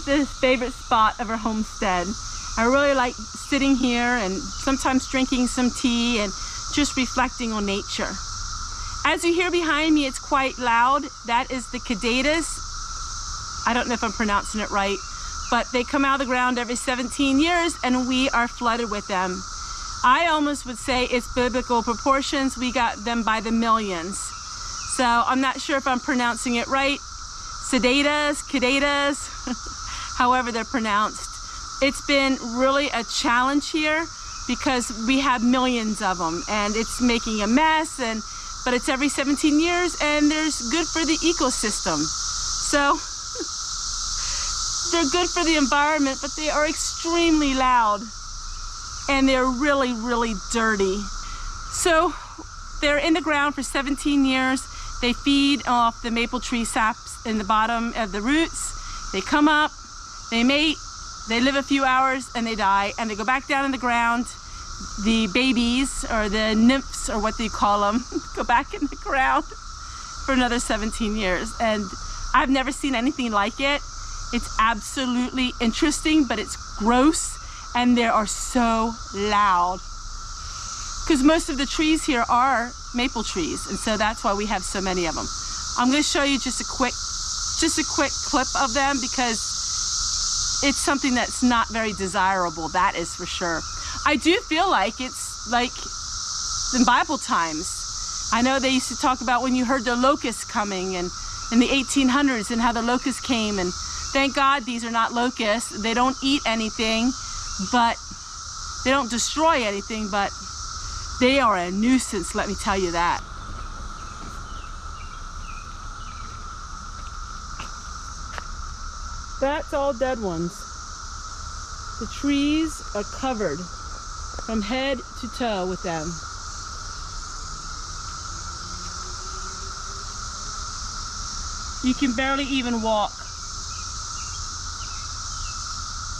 is the favorite spot of our homestead. I really like sitting here and sometimes drinking some tea and just reflecting on nature. As you hear behind me, it's quite loud. That is the cicadas. I don't know if I'm pronouncing it right, but they come out of the ground every 17 years and we are flooded with them. I almost would say it's biblical proportions. We got them by the millions. So I'm not sure if I'm pronouncing it right. Cicadas, however they're pronounced. It's been really a challenge here because we have millions of them and it's making a mess, but it's every 17 years and there's good for the ecosystem. So they're good for the environment, but they are extremely loud and they're really, really dirty. So they're in the ground for 17 years. They feed off the maple tree saps in the bottom of the roots. They come up, they mate, they live a few hours and they die, and they go back down in the ground. The babies, or the nymphs, or what they call them, go back in the ground for another 17 years. And I've never seen anything like it. It's absolutely interesting, but it's gross, and they are so loud. Because most of the trees here are maple trees, and so that's why we have so many of them. I'm going to show you just a quick clip of them because it's something that's not very desirable, that is for sure. I do feel like it's like in Bible times. I know they used to talk about when you heard the locusts coming and in the 1800s and how the locusts came, and thank God these are not locusts. They don't eat anything, but they don't destroy anything, but they are a nuisance, let me tell you that. That's all dead ones. The trees are covered from head to toe with them. You can barely even walk.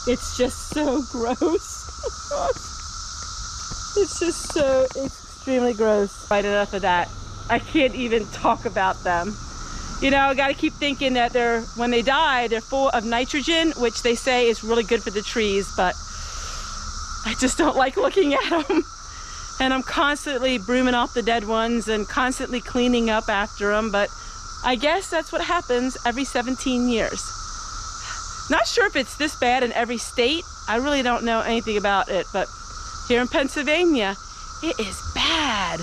It's just so gross. It's just so extremely gross. Right, enough of that. I can't even talk about them. You know, I gotta keep thinking that when they die, they're full of nitrogen, which they say is really good for the trees, but I just don't like looking at them. And I'm constantly brooming off the dead ones and constantly cleaning up after them, but I guess that's what happens every 17 years. Not sure if it's this bad in every state. I really don't know anything about it, but here in Pennsylvania, it is bad.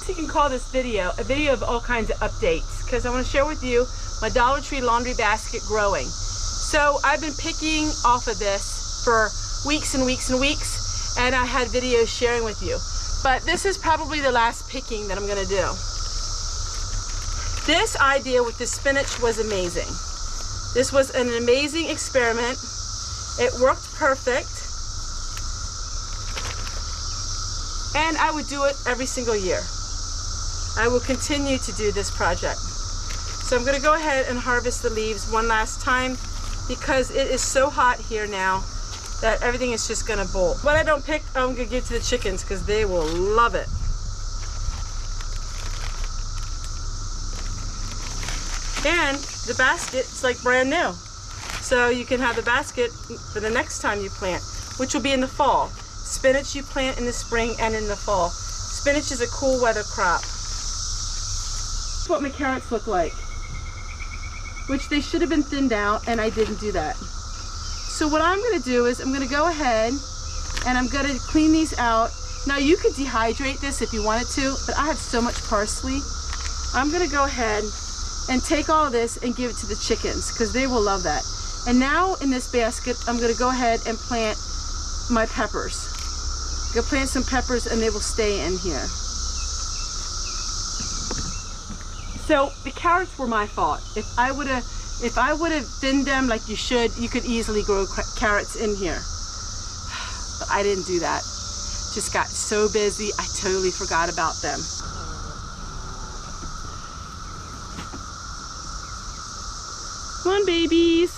You can call this video a video of all kinds of updates, because I want to share with you my Dollar Tree laundry basket growing. So I've been picking off of this for weeks and weeks and weeks, and I had videos sharing with you. But this is probably the last picking that I'm going to do. This idea with the spinach was amazing. This was an amazing experiment. It worked perfect. And I would do it every single year. I will continue to do this project. So I'm going to go ahead and harvest the leaves one last time because it is so hot here now that everything is just going to bolt. What I don't pick, I'm going to give to the chickens because they will love it. And the basket is like brand new. So you can have the basket for the next time you plant, which will be in the fall. Spinach you plant in the spring and in the fall. Spinach is a cool weather crop. What my carrots look like, which they should have been thinned out, and I didn't do that. So what I'm going to do is I'm going to go ahead and I'm going to clean these out. Now you could dehydrate this if you wanted to, but I have so much parsley. I'm going to go ahead and take all of this and give it to the chickens because they will love that. And now in this basket I'm going to go ahead and plant my peppers. I'm going to plant some peppers and they will stay in here. So the carrots were my fault. If I would have thinned them like you should, you could easily grow carrots in here. But I didn't do that. Just got so busy, I totally forgot about them. Come on, babies.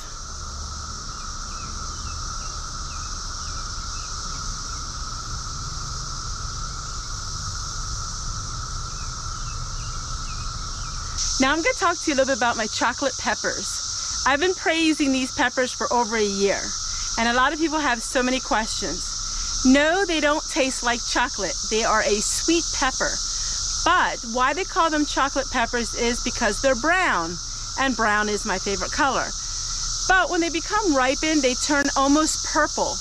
Now I'm going to talk to you a little bit about my chocolate peppers. I've been praising these peppers for over a year, and a lot of people have so many questions. No, they don't taste like chocolate. They are a sweet pepper. But why they call them chocolate peppers is because they're brown, and brown is my favorite color. But when they become ripened, they turn almost purple.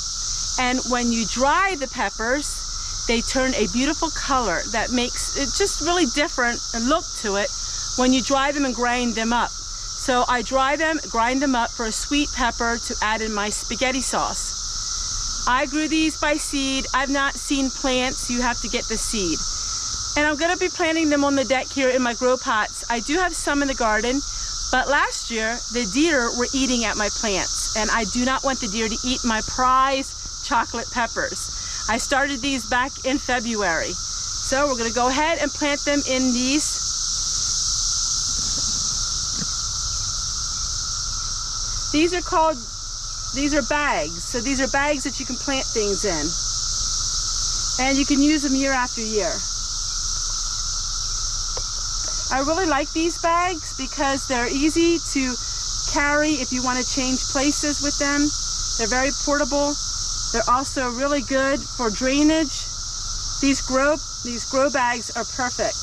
And when you dry the peppers, they turn a beautiful color that makes it just really different and look to it when you dry them and grind them up. So I dry them, grind them up for a sweet pepper to add in my spaghetti sauce. I grew these by seed. I've not seen plants. You have to get the seed. And I'm going to be planting them on the deck here in my grow pots. I do have some in the garden, but last year the deer were eating at my plants, and I do not want the deer to eat my prized chocolate peppers. I started these back in February. So we're going to go ahead and plant them in these. These are bags. So these are bags that you can plant things in. And you can use them year after year. I really like these bags because they're easy to carry if you want to change places with them. They're very portable. They're also really good for drainage. These grow bags are perfect.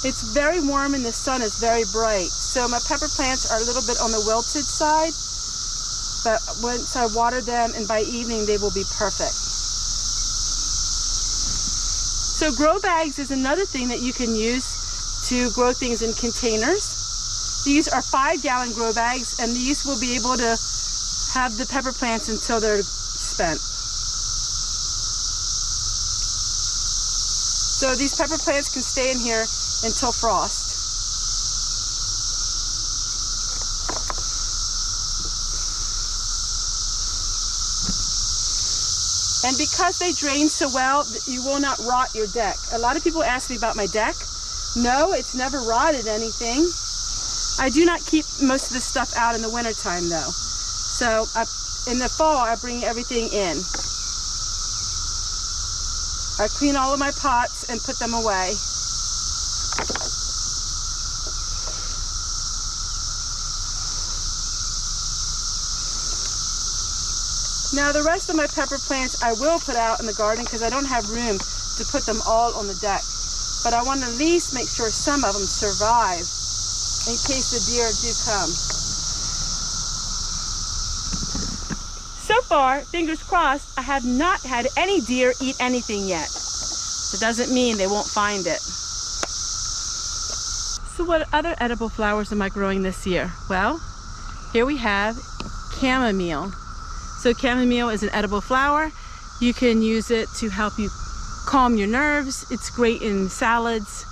It's very warm and the sun is very bright. So my pepper plants are a little bit on the wilted side, but once I water them and by evening they will be perfect. So grow bags is another thing that you can use to grow things in containers. These are 5-gallon grow bags, and these will be able to have the pepper plants until they're spent. So these pepper plants can stay in here until frost. And because they drain so well, you will not rot your deck. A lot of people ask me about my deck. No, it's never rotted anything. I do not keep most of this stuff out in the wintertime though. So in the fall, I bring everything in. I clean all of my pots and put them away. Now the rest of my pepper plants I will put out in the garden because I don't have room to put them all on the deck. But I want to at least make sure some of them survive in case the deer do come. So far, fingers crossed, I have not had any deer eat anything yet. It doesn't mean they won't find it. So what other edible flowers am I growing this year? Well, here we have chamomile. So chamomile is an edible flower. You can use it to help you calm your nerves. It's great in salads.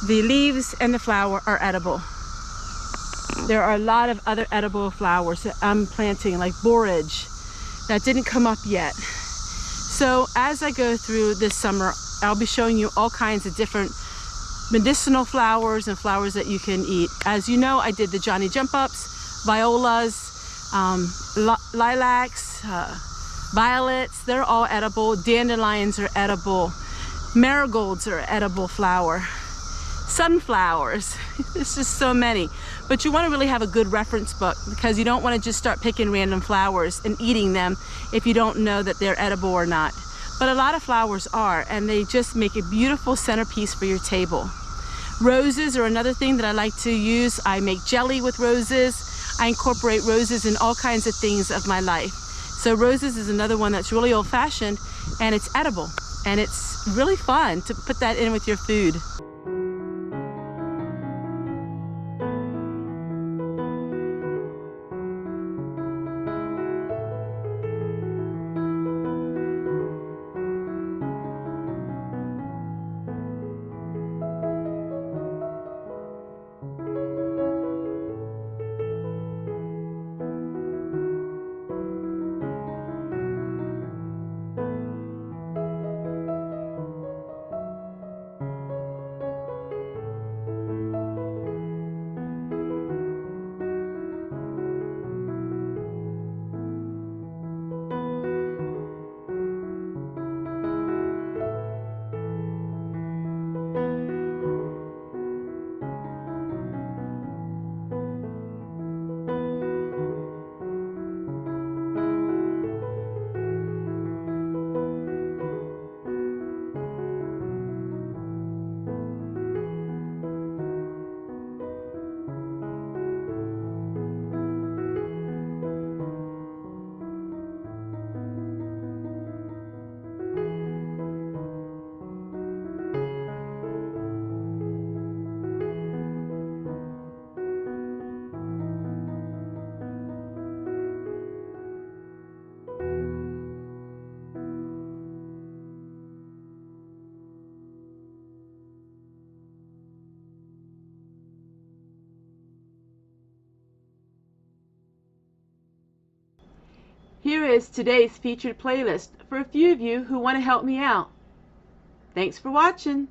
The leaves and the flower are edible. There are a lot of other edible flowers that I'm planting, like borage, that didn't come up yet. So as I go through this summer, I'll be showing you all kinds of different medicinal flowers and flowers that you can eat. As you know, I did the Johnny Jump Ups, violas, lilacs, violets, they're all edible. Dandelions are edible. Marigolds are edible flower. Sunflowers, there's just so many. But you want to really have a good reference book because you don't want to just start picking random flowers and eating them if you don't know that they're edible or not. But a lot of flowers are, and they just make a beautiful centerpiece for your table. Roses are another thing that I like to use. I make jelly with roses. I incorporate roses in all kinds of things of my life. So roses is another one that's really old-fashioned and it's edible, and it's really fun to put that in with your food. Here is today's featured playlist for a few of you who want to help me out. Thanks for watching.